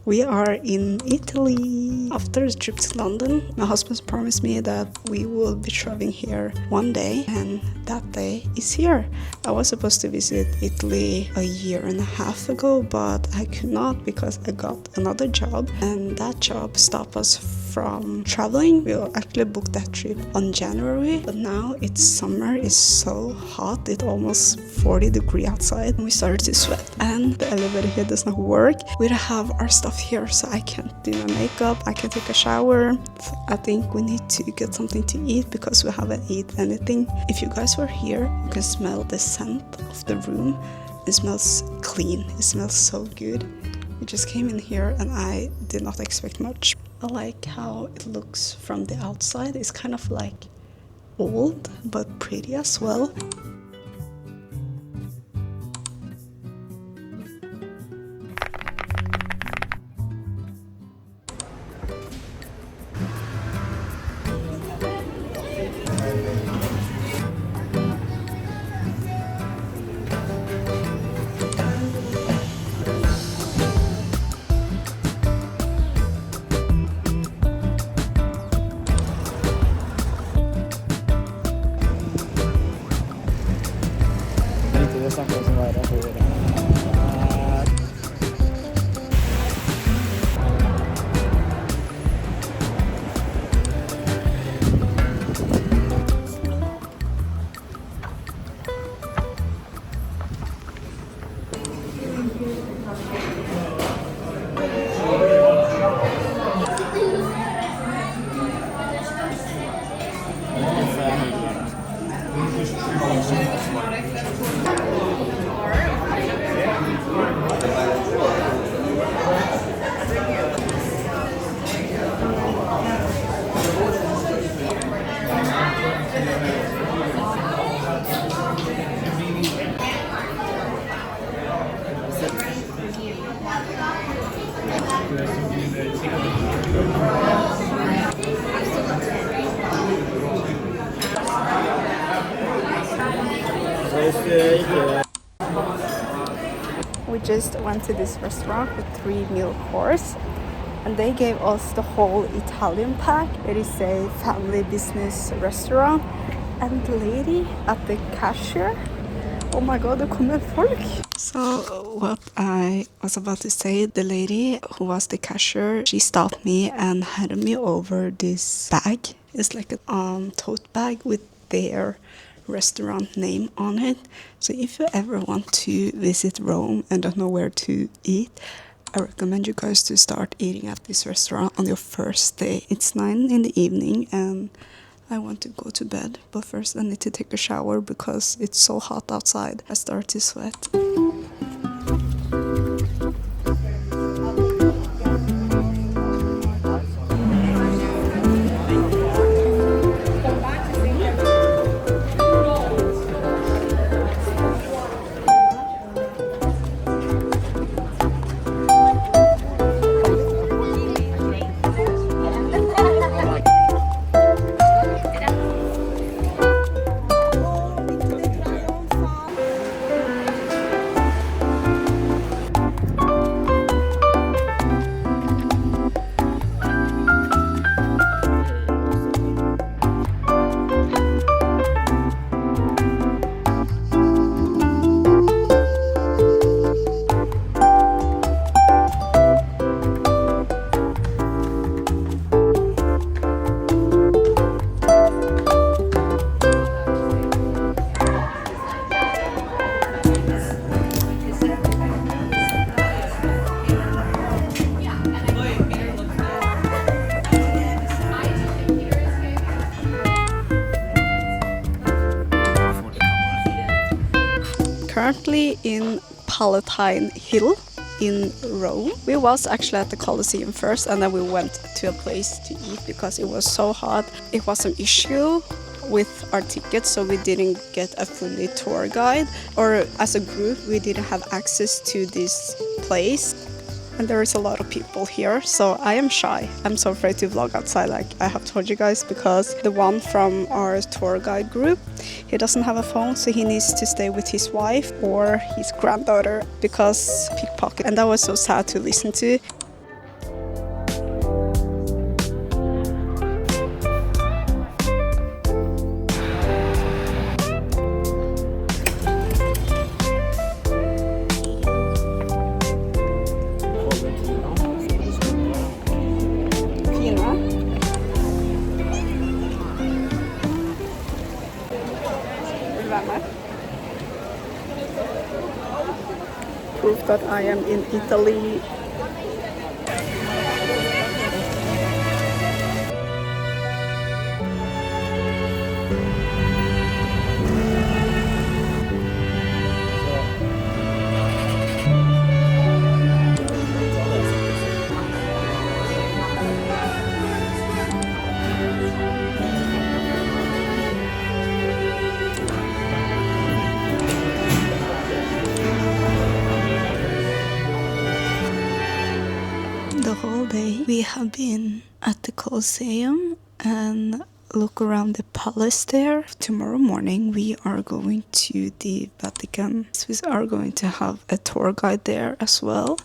We are in Italy. After the trip to London, my husband promised me that we will be traveling here one day, and that day is here. I was supposed to visit Italy a year and a half ago, but I could not because I got another job, and that job stopped us from traveling. We actually booked that trip on January, but now it's summer, it's so hot, it's almost 40 degrees outside, and we started to sweat, and the elevator here does not work. We don't have our stuff here, so I can't do my makeup, I can take a shower. I think we need to get something to eat because we haven't eaten anything. If you guys were here, you can smell the scent of the room. It smells clean, it smells so good. We just came in here and I did not expect much. I like how it looks from the outside. It's kind of like old but pretty as well. We just went to this restaurant with 3-meal course, and they gave us the whole Italian pack. It is a family business restaurant, and the lady at the cashier, oh my god, det kommer folk. So what I was about to say, the lady who was the cashier, she stopped me and handed me over this bag. It's like a tote bag with their restaurant name on it. So if you ever want to visit Rome and don't know where to eat, I recommend you guys to start eating at this restaurant on your first day. It's 9 in the evening and I want to go to bed, but first I need to take a shower because it's so hot outside. I start to sweat. Currently in Palatine Hill in Rome. We was actually at the Colosseum first, and then we went to a place to eat because it was so hot. It was an issue with our tickets, so we didn't get a fully tour guide, or as a group we didn't have access to this place. And there is a lot of people here, so I am shy. I'm so afraid to vlog outside, like I have told you guys, because the one from our tour guide group, he doesn't have a phone, so he needs to stay with his wife or his granddaughter because pickpocket. And that was so sad to listen to. proof that I am in Italy. The whole day we have been at the Colosseum and look around the palace there. Tomorrow morning we are going to the Vatican. We are going to have a tour guide there as well.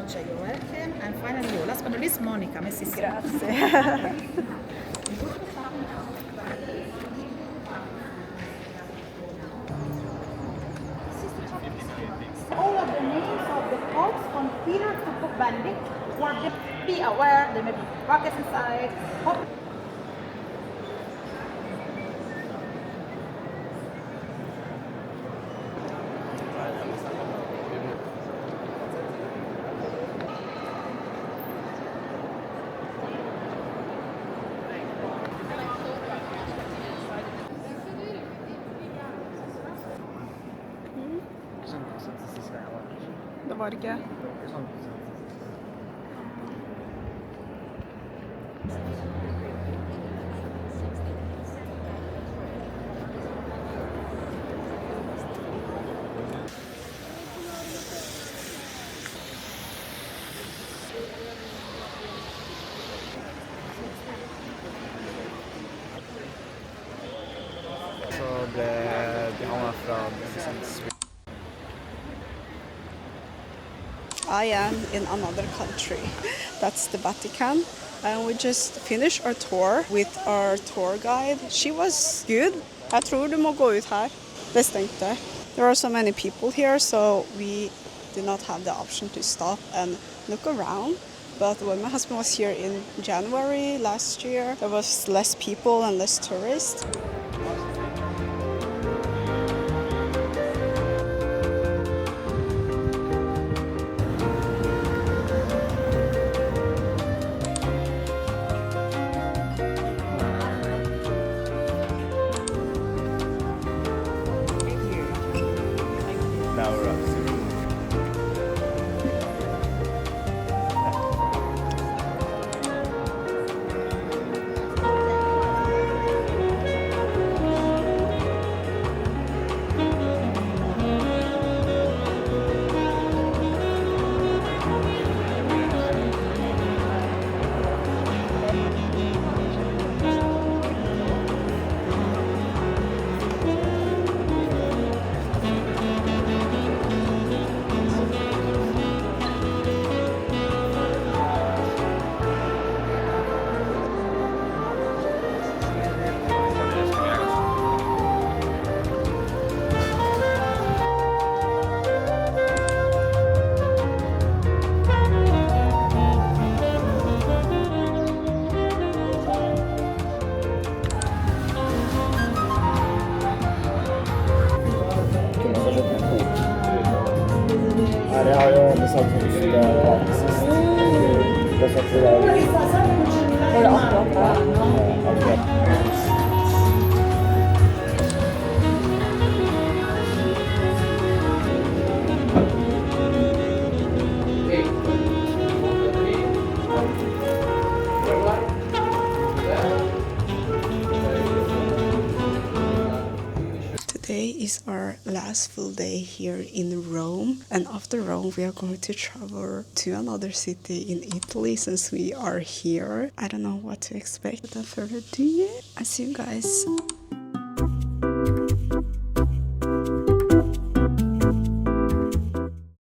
You're welcome. And finally, last but not least, Monica, my sister. Grazie. All of the names of the popes from Peter to Pope Benedict were just be aware there may be rockets inside. Det var det ikke. Så det handler fra I am in another country. That's the Vatican. And we just finished our tour with our tour guide. She was good. Jag tror du må gå ut här. Det är stängt där. There are so many people here, so we did not have the option to stop and look around. But when my husband was here in January last year, there was less people and less tourists. Now we're up. Her har jo besattelsespakke sist. Det satt vi der. Var det akkurat der? Akkurat. Today is our last full day here in Rome, and after Rome we are going to travel to another city in Italy since we are here. I don't know what to expect. Without further ado, I'll see you guys.